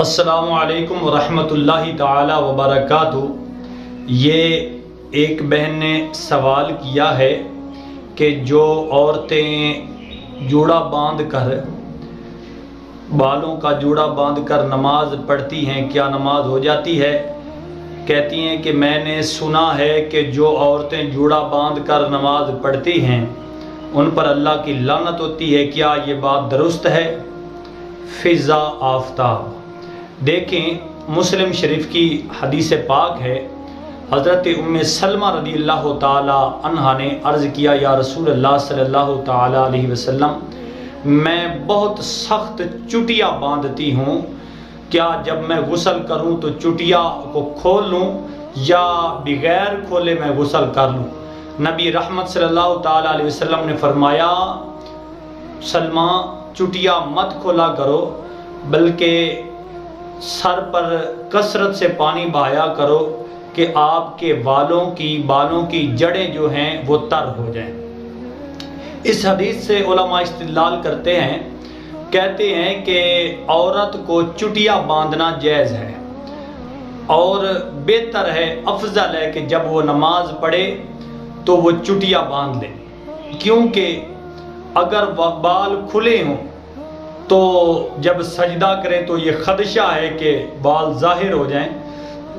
السلام علیکم ورحمۃ اللہ تعالی وبرکاتہ۔ یہ ایک بہن نے سوال کیا ہے کہ جو عورتیں جوڑا باندھ کر بالوں کا جوڑا باندھ کر نماز پڑھتی ہیں کیا نماز ہو جاتی ہے؟ کہتی ہیں کہ میں نے سنا ہے کہ جو عورتیں جوڑا باندھ کر نماز پڑھتی ہیں ان پر اللہ کی لعنت ہوتی ہے، کیا یہ بات درست ہے؟ فضا آفتاب۔ دیکھیں، مسلم شریف کی حدیث پاک ہے، حضرت ام سلمہ رضی اللہ تعالی عنہا نے عرض کیا، یا رسول اللہ صلی اللہ تعالی علیہ وسلم، میں بہت سخت چٹیا باندھتی ہوں، کیا جب میں غسل کروں تو چٹیا کو کھول لوں یا بغیر کھولے میں غسل کر لوں؟ نبی رحمت صلی اللہ تعالی علیہ وسلم نے فرمایا، سلمہ چٹیا مت کھولا کرو، بلکہ سر پر کثرت سے پانی بہایا کرو کہ آپ کے بالوں کی جڑیں جو ہیں وہ تر ہو جائیں۔ اس حدیث سے علماء استدلال کرتے ہیں، کہتے ہیں کہ عورت کو چٹیا باندھنا جائز ہے اور بہتر ہے، افضل ہے کہ جب وہ نماز پڑھے تو وہ چٹیا باندھ لے، کیونکہ اگر بال کھلے ہوں تو جب سجدہ کرے تو یہ خدشہ ہے کہ بال ظاہر ہو جائیں،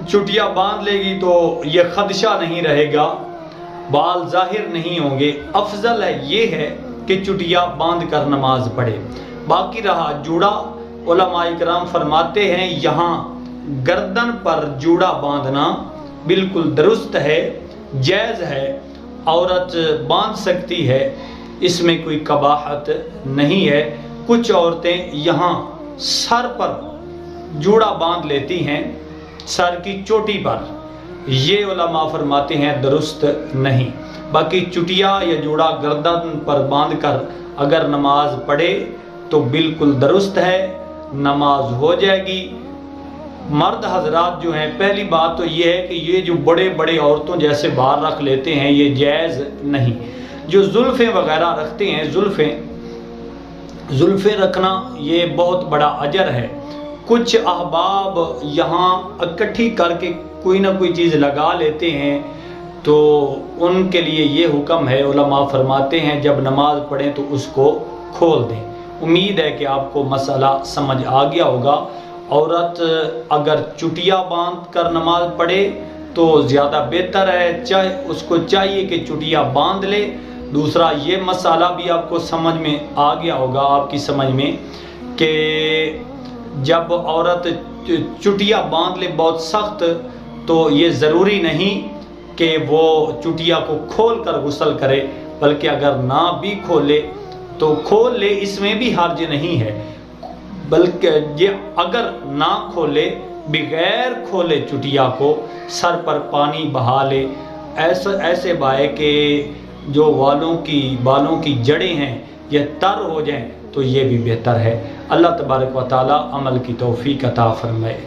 چٹیا باندھ لے گی تو یہ خدشہ نہیں رہے گا، بال ظاہر نہیں ہوں گے۔ افضل ہے یہ ہے کہ چٹیا باندھ کر نماز پڑھے۔ باقی رہا جوڑا، علماء کرام فرماتے ہیں یہاں گردن پر جوڑا باندھنا بالکل درست ہے، جائز ہے، عورت باندھ سکتی ہے، اس میں کوئی قباحت نہیں ہے۔ کچھ عورتیں یہاں سر پر جوڑا باندھ لیتی ہیں، سر کی چوٹی پر، یہ علماء فرماتے ہیں درست نہیں۔ باقی چٹیا یا جوڑا گردن پر باندھ کر اگر نماز پڑھے تو بالکل درست ہے، نماز ہو جائے گی۔ مرد حضرات جو ہیں، پہلی بات تو یہ ہے کہ یہ جو بڑے بڑے عورتوں جیسے بال رکھ لیتے ہیں یہ جائز نہیں۔ جو زلفیں وغیرہ رکھتے ہیں، زلفیں رکھنا یہ بہت بڑا اجر ہے۔ کچھ احباب یہاں اکٹھی کر کے کوئی نہ کوئی چیز لگا لیتے ہیں تو ان کے لیے یہ حکم ہے، علماء فرماتے ہیں جب نماز پڑھیں تو اس کو کھول دیں۔ امید ہے کہ آپ کو مسئلہ سمجھ آ گیا ہوگا۔ عورت اگر چٹیا باندھ کر نماز پڑھے تو زیادہ بہتر ہے، اس کو چاہیے کہ چٹیا باندھ لے۔ دوسرا یہ مسئلہ بھی آپ کو سمجھ میں آ گیا ہوگا، آپ کی سمجھ میں، کہ جب عورت چٹیا باندھ لے بہت سخت تو یہ ضروری نہیں کہ وہ چٹیا کو کھول کر غسل کرے، بلکہ اگر نہ بھی کھولے تو کھول لے، اس میں بھی حرج نہیں ہے، بلکہ یہ اگر نہ کھولے، بغیر کھولے چٹیا کو سر پر پانی بہا لے، ایسے بہائے کہ جو بالوں کی جڑیں ہیں یہ تر ہو جائیں تو یہ بھی بہتر ہے۔ اللہ تبارک و تعالی عمل کی توفیق عطا فرمائے۔